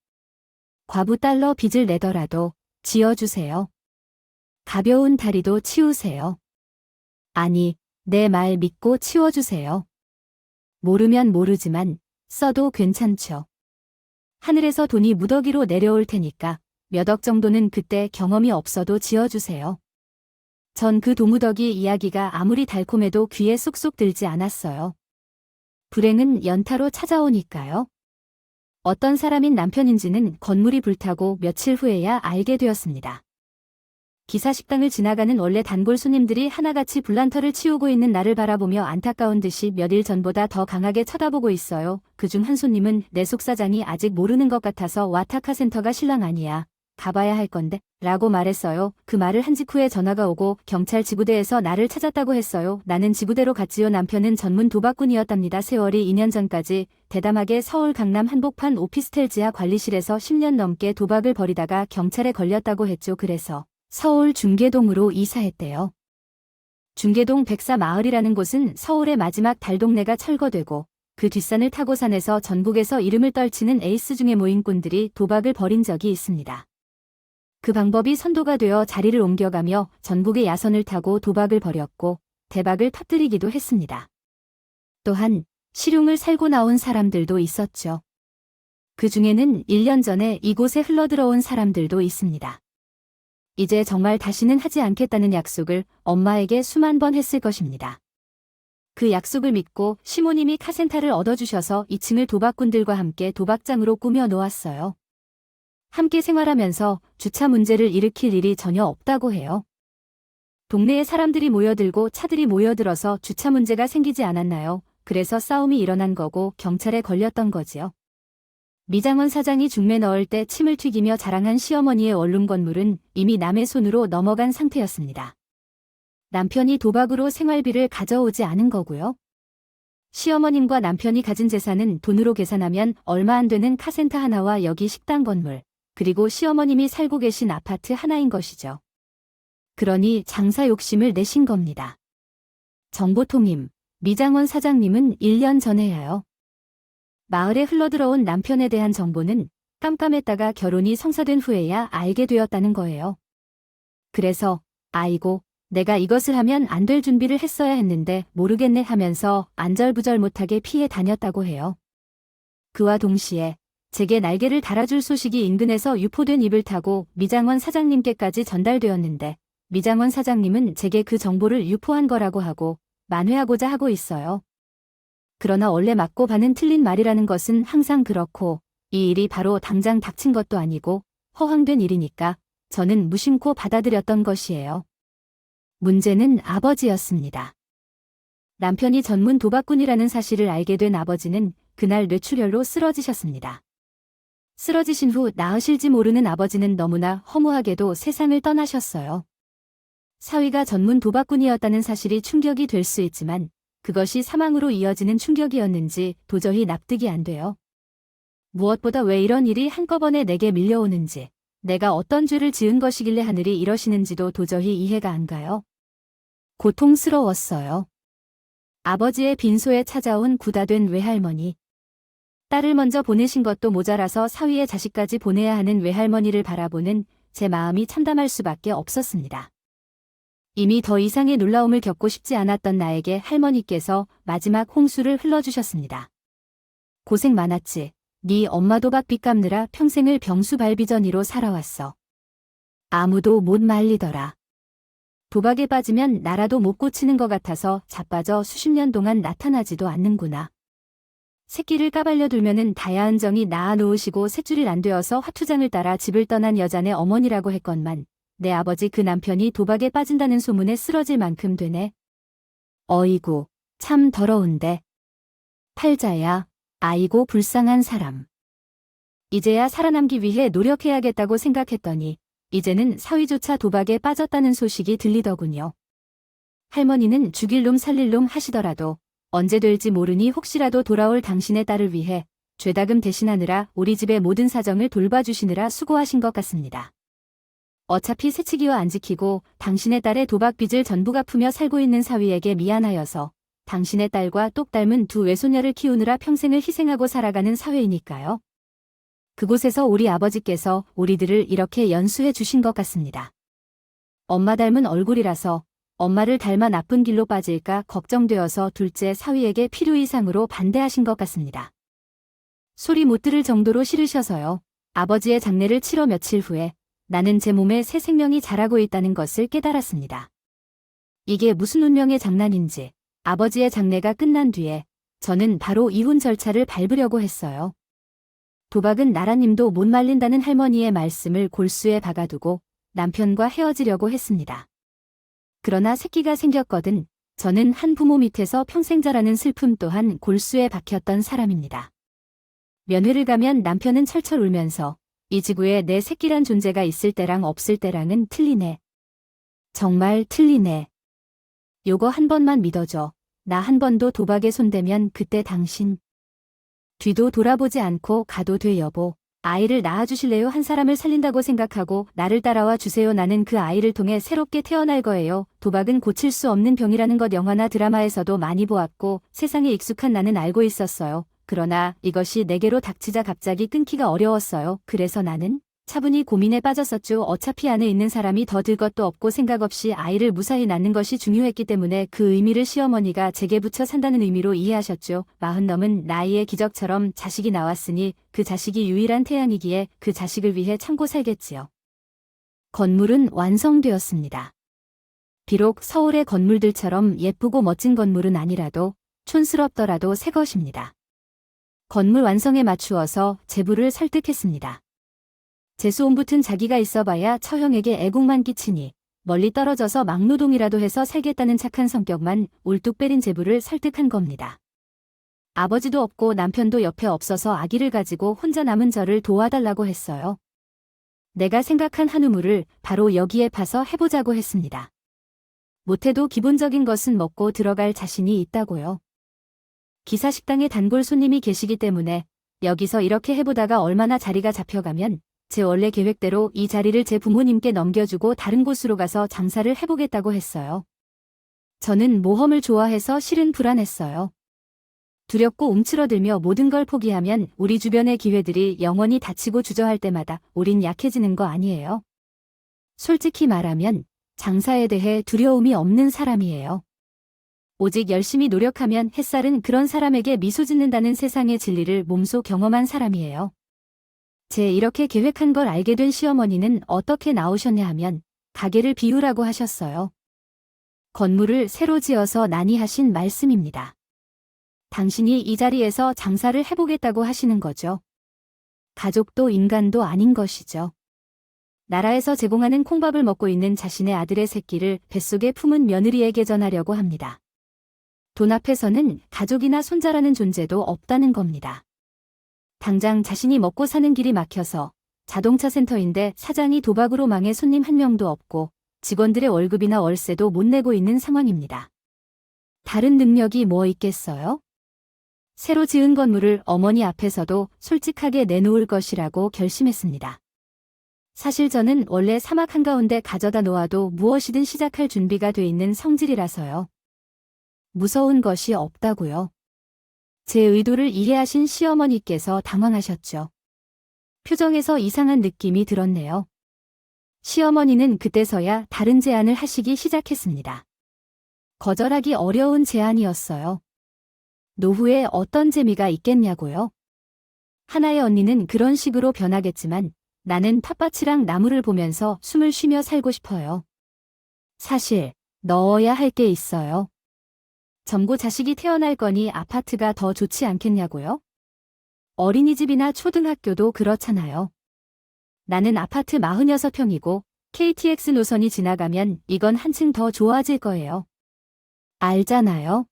과부 달러 빚을 내더라도 지어주세요. 가벼운 다리도 치우세요. 아니, 내 말 믿고 치워주세요. 모르면 모르지만 써도 괜찮죠. 하늘에서 돈이 무더기로 내려올 테니까 몇 억 정도는 그때 경험이 없어도 지어주세요. 전 그 도무더기 이야기가 아무리 달콤해도 귀에 쏙쏙 들지 않았어요. 불행은 연타로 찾아오니까요. 어떤 사람인 남편인지는 건물이 불타고 며칠 후에야 알게 되었습니다. 기사식당을 지나가는 원래 단골 손님들이 하나같이 불난터를 치우고 있는 나를 바라보며 안타까운 듯이 몇일 전보다 더 강하게 쳐다보고 있어요. 그중 한 손님은 내 속사장이 아직 모르는 것 같아서 와타카센터가 신랑 아니야. 가봐야 할 건데 라고 말했어요. 그 말을 한 직후에 전화가 오고 경찰 지구대에서 나를 찾았다고 했어요. 나는 지구대로 갔지요. 남편은 전문 도박꾼이었답니다. 세월이 2년 전까지 대담하게 서울 강남 한복판 오피스텔 지하 관리실에서 10년 넘게 도박을 벌이다가 경찰에 걸렸다고 했죠. 그래서 서울 중계동으로 이사했대요. 중계동 백사마을이라는 곳은 서울의 마지막 달동네가 철거되고 그 뒷산을 타고 산에서 전국에서 이름을 떨치는 에이스 중의 모임꾼들이 도박을 벌인 적이 있습니다. 그 방법이 선도가 되어 자리를 옮겨가며 전국의 야선을 타고 도박을 벌였고 대박을 터뜨리기도 했습니다. 또한 실용을 살고 나온 사람들도 있었죠. 그 중에는 1년 전에 이곳에 흘러들어온 사람들도 있습니다. 이제 정말 다시는 하지 않겠다는 약속을 엄마에게 수만 번 했을 것입니다. 그 약속을 믿고 시모님이 카센터를 얻어주셔서 2층을 도박꾼들과 함께 도박장으로 꾸며 놓았어요. 함께 생활하면서 주차 문제를 일으킬 일이 전혀 없다고 해요. 동네에 사람들이 모여들고 차들이 모여들어서 주차 문제가 생기지 않았나요? 그래서 싸움이 일어난 거고 경찰에 걸렸던 거지요. 미장원 사장이 중매 넣을 때 침을 튀기며 자랑한 시어머니의 원룸 건물은 이미 남의 손으로 넘어간 상태였습니다. 남편이 도박으로 생활비를 가져오지 않은 거고요. 시어머님과 남편이 가진 재산은 돈으로 계산하면 얼마 안 되는 카센터 하나와 여기 식당 건물, 그리고 시어머님이 살고 계신 아파트 하나인 것이죠. 그러니 장사 욕심을 내신 겁니다. 정보통임, 미장원 사장님은 1년 전에야요. 마을에 흘러들어온 남편에 대한 정보는 깜깜했다가 결혼이 성사된 후에야 알게 되었다는 거예요. 그래서 아이고, 내가 이것을 하면 안 될 준비를 했어야 했는데 모르겠네 하면서 안절부절 못하게 피해 다녔다고 해요. 그와 동시에 제게 날개를 달아줄 소식이 인근에서 유포된 입을 타고 미장원 사장님께까지 전달되었는데 미장원 사장님은 제게 그 정보를 유포한 거라고 하고 만회하고자 하고 있어요. 그러나 원래 맞고 반은 틀린 말이라는 것은 항상 그렇고 이 일이 바로 당장 닥친 것도 아니고 허황된 일이니까 저는 무심코 받아들였던 것이에요. 문제는 아버지였습니다. 남편이 전문 도박꾼이라는 사실을 알게 된 아버지는 그날 뇌출혈로 쓰러지셨습니다. 쓰러지신 후 나으실지 모르는 아버지는 너무나 허무하게도 세상을 떠나셨어요. 사위가 전문 도박꾼이었다는 사실이 충격이 될 수 있지만 그것이 사망으로 이어지는 충격이었는지 도저히 납득이 안 돼요. 무엇보다 왜 이런 일이 한꺼번에 내게 밀려오는지, 내가 어떤 죄를 지은 것이길래 하늘이 이러시는지도 도저히 이해가 안 가요. 고통스러웠어요. 아버지의 빈소에 찾아온 구다된 외할머니. 딸을 먼저 보내신 것도 모자라서 사위의 자식까지 보내야 하는 외할머니를 바라보는 제 마음이 참담할 수밖에 없었습니다. 이미 더 이상의 놀라움을 겪고 싶지 않았던 나에게 할머니께서 마지막 홍수를 흘러주셨습니다. 고생 많았지. 네 엄마 도박 빚 갚느라 평생을 병수발비전이로 살아왔어. 아무도 못 말리더라. 도박에 빠지면 나라도 못 고치는 것 같아서 자빠져 수십 년 동안 나타나지도 않는구나. 새끼를 까발려 둘면은 다야한 정이 낳아 놓으시고 셋줄이 안 되어서 화투장을 따라 집을 떠난 여자네 어머니라고 했건만 내 아버지 그 남편이 도박에 빠진다는 소문에 쓰러질 만큼 되네. 어이구, 참 더러운데. 팔자야, 아이고 불쌍한 사람. 이제야 살아남기 위해 노력해야겠다고 생각했더니 이제는 사위조차 도박에 빠졌다는 소식이 들리더군요. 할머니는 죽일 놈 살릴 놈 하시더라도 언제 될지 모르니 혹시라도 돌아올 당신의 딸을 위해 죄다금 대신하느라 우리 집의 모든 사정을 돌봐주시느라 수고하신 것 같습니다. 어차피 새치기와 안 지키고 당신의 딸의 도박 빚을 전부 갚으며 살고 있는 사위에게 미안하여서 당신의 딸과 똑 닮은 두 외손녀를 키우느라 평생을 희생하고 살아가는 사회이니까요. 그곳에서 우리 아버지께서 우리들을 이렇게 연수해 주신 것 같습니다. 엄마 닮은 얼굴이라서 엄마를 닮아 나쁜 길로 빠질까 걱정되어서 둘째 사위에게 필요 이상으로 반대하신 것 같습니다. 소리 못 들을 정도로 싫으셔서요. 아버지의 장례를 치러 며칠 후에 나는 제 몸에 새 생명이 자라고 있다는 것을 깨달았습니다. 이게 무슨 운명의 장난인지 아버지의 장례가 끝난 뒤에 저는 바로 이혼 절차를 밟으려고 했어요. 도박은 나라님도 못 말린다는 할머니의 말씀을 골수에 박아두고 남편과 헤어지려고 했습니다. 그러나 새끼가 생겼거든 저는 한 부모 밑에서 평생 자라는 슬픔 또한 골수에 박혔던 사람입니다. 면회를 가면 남편은 철철 울면서 이 지구에 내 새끼란 존재가 있을 때랑 없을 때랑은 틀리네. 정말 틀리네. 요거 한 번만 믿어줘. 나 한 번도 도박에 손대면 그때 당신 뒤도 돌아보지 않고 가도 돼 여보. 아이를 낳아주실래요? 한 사람을 살린다고 생각하고 나를 따라와 주세요. 나는 그 아이를 통해 새롭게 태어날 거예요. 도박은 고칠 수 없는 병이라는 것 영화나 드라마에서도 많이 보았고 세상에 익숙한 나는 알고 있었어요. 그러나 이것이 내게로 닥치자 갑자기 끊기가 어려웠어요. 그래서 나는 차분히 고민에 빠졌었죠. 어차피 안에 있는 사람이 더 들 것도 없고 생각 없이 아이를 무사히 낳는 것이 중요했기 때문에 그 의미를 시어머니가 제게 붙여 산다는 의미로 이해하셨죠. 40 넘은 나이에 기적처럼 자식이 나왔으니 그 자식이 유일한 태양이기에 그 자식을 위해 참고 살겠지요. 건물은 완성되었습니다. 비록 서울의 건물들처럼 예쁘고 멋진 건물은 아니라도 촌스럽더라도 새 것입니다. 건물 완성에 맞추어서 제부를 설득했습니다. 재수온 붙은 자기가 있어봐야 처형에게 애국만 끼치니 멀리 떨어져서 막노동이라도 해서 살겠다는 착한 성격만 울뚝 빼린 제부를 설득한 겁니다. 아버지도 없고 남편도 옆에 없어서 아기를 가지고 혼자 남은 저를 도와달라고 했어요. 내가 생각한 한 우물을 바로 여기에 파서 해보자고 했습니다. 못해도 기본적인 것은 먹고 들어갈 자신이 있다고요. 기사식당에 단골 손님이 계시기 때문에 여기서 이렇게 해보다가 얼마나 자리가 잡혀가면 제 원래 계획대로 이 자리를 제 부모님께 넘겨주고 다른 곳으로 가서 장사를 해보겠다고 했어요. 저는 모험을 좋아해서 실은 불안했어요. 두렵고 움츠러들며 모든 걸 포기하면 우리 주변의 기회들이 영원히 닫히고 주저할 때마다 우린 약해지는 거 아니에요. 솔직히 말하면 장사에 대해 두려움이 없는 사람이에요. 오직 열심히 노력하면 햇살은 그런 사람에게 미소 짓는다는 세상의 진리를 몸소 경험한 사람이에요. 제 이렇게 계획한 걸 알게 된 시어머니는 어떻게 나오셨냐 하면 가게를 비우라고 하셨어요. 건물을 새로 지어서 나니 하신 말씀입니다. 당신이 이 자리에서 장사를 해보겠다고 하시는 거죠. 가족도 인간도 아닌 것이죠. 나라에서 제공하는 콩밥을 먹고 있는 자신의 아들의 새끼를 뱃속에 품은 며느리에게 전하려고 합니다. 돈 앞에서는 가족이나 손자라는 존재도 없다는 겁니다. 당장 자신이 먹고 사는 길이 막혀서 자동차 센터인데 사장이 도박으로 망해 손님 한 명도 없고 직원들의 월급이나 월세도 못 내고 있는 상황입니다. 다른 능력이 뭐 있겠어요? 새로 지은 건물을 어머니 앞에서도 솔직하게 내놓을 것이라고 결심했습니다. 사실 저는 원래 사막 한가운데 가져다 놓아도 무엇이든 시작할 준비가 돼 있는 성질이라서요. 무서운 것이 없다고요. 제 의도를 이해하신 시어머니께서 당황하셨죠. 표정에서 이상한 느낌이 들었네요. 시어머니는 그때서야 다른 제안을 하시기 시작했습니다. 거절하기 어려운 제안이었어요. 노후에 어떤 재미가 있겠냐고요. 하나의 언니는 그런 식으로 변하겠지만 나는 텃밭이랑 나무를 보면서 숨을 쉬며 살고 싶어요. 사실 넣어야 할 게 있어요. 젊고 자식이 태어날 거니 아파트가 더 좋지 않겠냐고요? 어린이집이나 초등학교도 그렇잖아요. 나는 아파트 46평이고 KTX 노선이 지나가면 이건 한층 더 좋아질 거예요. 알잖아요.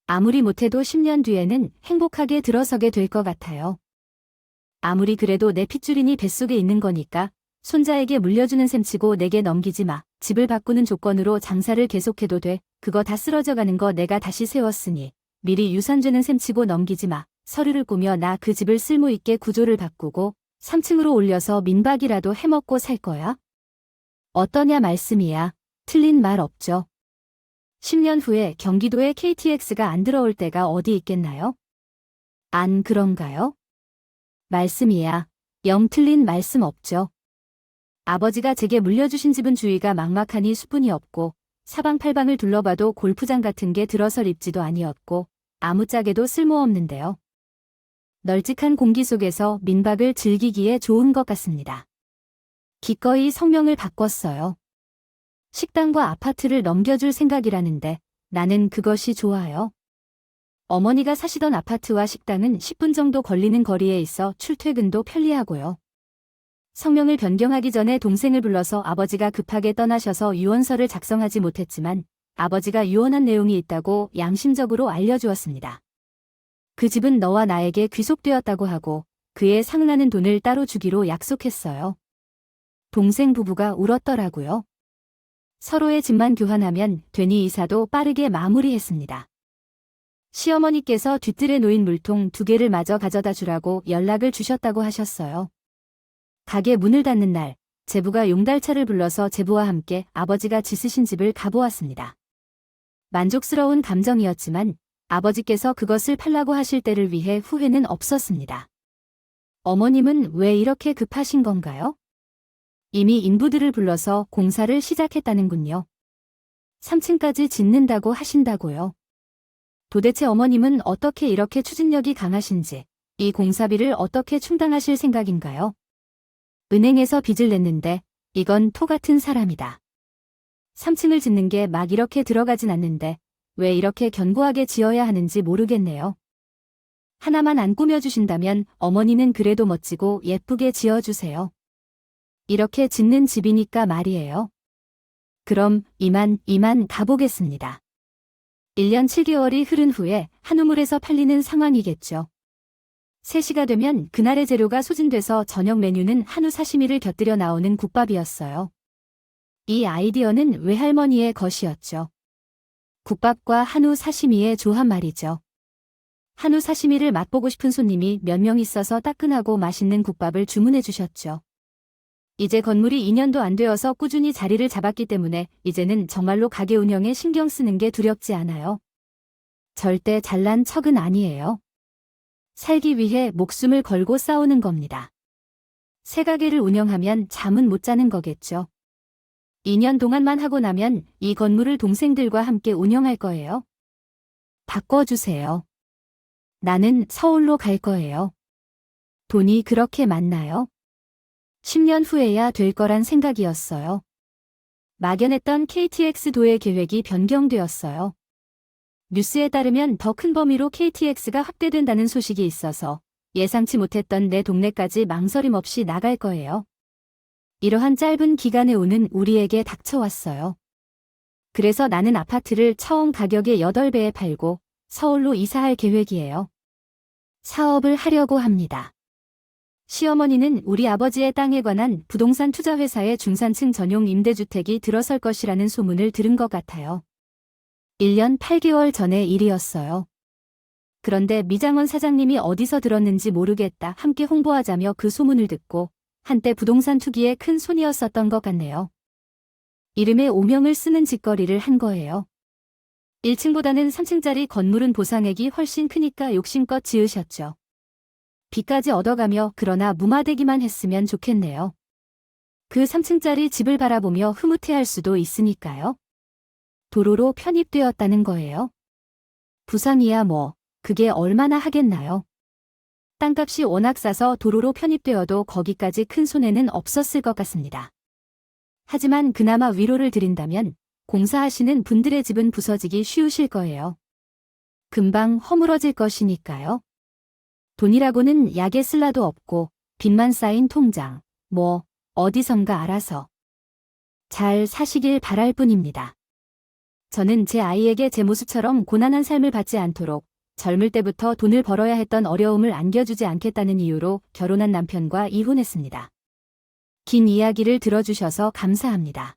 아무리 못해도 10년 뒤에는 행복하게 들어서게 될 것 같아요. 아무리 그래도 내 핏줄이니 뱃속에 있는 거니까 손자에게 물려주는 셈치고 내게 넘기지 마. 집을 바꾸는 조건으로 장사를 계속해도 돼. 그거 다 쓰러져 가는 거 내가 다시 세웠으니 미리 유산죄는 셈치고 넘기지 마. 서류를 꾸며 나 그 집을 쓸모있게 구조를 바꾸고 3층으로 올려서 민박이라도 해먹고 살 거야. 어떠냐 말씀이야. 틀린 말 없죠. 10년 후에 경기도에 KTX가 안 들어올 때가 어디 있겠나요? 안 그런가요? 말씀이야. 영 틀린 말씀 없죠. 아버지가 제게 물려주신 집은 주위가 막막하니 수분이 없고 사방팔방을 둘러봐도 골프장 같은 게 들어설 입지도 아니었고 아무짝에도 쓸모없는데요. 널찍한 공기 속에서 민박을 즐기기에 좋은 것 같습니다. 기꺼이 성명을 바꿨어요. 식당과 아파트를 넘겨줄 생각이라는데 나는 그것이 좋아요. 어머니가 사시던 아파트와 식당은 10분 정도 걸리는 거리에 있어 출퇴근도 편리하고요. 성명을 변경하기 전에 동생을 불러서 아버지가 급하게 떠나셔서 유언서를 작성하지 못했지만 아버지가 유언한 내용이 있다고 양심적으로 알려주었습니다. 그 집은 너와 나에게 귀속되었다고 하고 그에 상응하는 돈을 따로 주기로 약속했어요. 동생 부부가 울었더라고요. 서로의 집만 교환하면 되니 이사도 빠르게 마무리했습니다. 시어머니께서 뒤뜰에 놓인 물통 2개를 마저 가져다 주라고 연락을 주셨다고 하셨어요. 가게 문을 닫는 날, 제부가 용달차를 불러서 제부와 함께 아버지가 지으신 집을 가보았습니다. 만족스러운 감정이었지만 아버지께서 그것을 팔라고 하실 때를 위해 후회는 없었습니다. 어머님은 왜 이렇게 급하신 건가요? 이미 인부들을 불러서 공사를 시작했다는군요. 3층까지 짓는다고 하신다고요. 도대체 어머님은 어떻게 이렇게 추진력이 강하신지, 이 공사비를 어떻게 충당하실 생각인가요? 은행에서 빚을 냈는데 이건 토 같은 사람이다. 3층을 짓는 게 막 이렇게 들어가진 않는데 왜 이렇게 견고하게 지어야 하는지 모르겠네요. 하나만 안 꾸며주신다면 어머니는 그래도 멋지고 예쁘게 지어주세요. 이렇게 짓는 집이니까 말이에요. 그럼 이만 가보겠습니다. 1년 7개월이 흐른 후에 한우물에서 팔리는 상황이겠죠. 3시가 되면 그날의 재료가 소진돼서 저녁 메뉴는 한우 사시미를 곁들여 나오는 국밥이었어요. 이 아이디어는 외할머니의 것이었죠. 국밥과 한우 사시미의 조합 말이죠. 한우 사시미를 맛보고 싶은 손님이 몇 명 있어서 따끈하고 맛있는 국밥을 주문해 주셨죠. 이제 건물이 2년도 안 되어서 꾸준히 자리를 잡았기 때문에 이제는 정말로 가게 운영에 신경 쓰는 게 두렵지 않아요. 절대 잘난 척은 아니에요. 살기 위해 목숨을 걸고 싸우는 겁니다. 새 가게를 운영하면 잠은 못 자는 거겠죠. 2년 동안만 하고 나면 이 건물을 동생들과 함께 운영할 거예요. 바꿔주세요. 나는 서울로 갈 거예요. 돈이 그렇게 많나요? 10년 후에야 될 거란 생각이었어요. 막연했던 KTX 도의 계획이 변경되었어요. 뉴스에 따르면 더 큰 범위로 KTX가 확대된다는 소식이 있어서 예상치 못했던 내 동네까지 망설임 없이 나갈 거예요. 이러한 짧은 기간에 오는 우리에게 닥쳐왔어요. 그래서 나는 아파트를 처음 가격의 8배에 팔고 서울로 이사할 계획이에요. 사업을 하려고 합니다. 시어머니는 우리 아버지의 땅에 관한 부동산 투자회사의 중산층 전용 임대주택이 들어설 것이라는 소문을 들은 것 같아요. 1년 8개월 전의 일이었어요. 그런데 미장원 사장님이 어디서 들었는지 모르겠다 함께 홍보하자며 그 소문을 듣고 한때 부동산 투기에 큰 손이었었던 것 같네요. 이름에 오명을 쓰는 짓거리를 한 거예요. 1층보다는 3층짜리 건물은 보상액이 훨씬 크니까 욕심껏 지으셨죠. 빚까지 얻어가며 그러나 무마되기만 했으면 좋겠네요. 그 3층짜리 집을 바라보며 흐뭇해할 수도 있으니까요. 도로로 편입되었다는 거예요. 부산이야 뭐 그게 얼마나 하겠나요. 땅값이 워낙 싸서 도로로 편입되어도 거기까지 큰 손해는 없었을 것 같습니다. 하지만 그나마 위로를 드린다면 공사하시는 분들의 집은 부서지기 쉬우실 거예요. 금방 허물어질 것이니까요. 돈이라고는 약에 쓸라도 없고 빚만 쌓인 통장, 뭐 어디선가 알아서 잘 사시길 바랄 뿐입니다. 저는 제 아이에게 제 모습처럼 고난한 삶을 받지 않도록 젊을 때부터 돈을 벌어야 했던 어려움을 안겨주지 않겠다는 이유로 결혼한 남편과 이혼했습니다. 긴 이야기를 들어주셔서 감사합니다.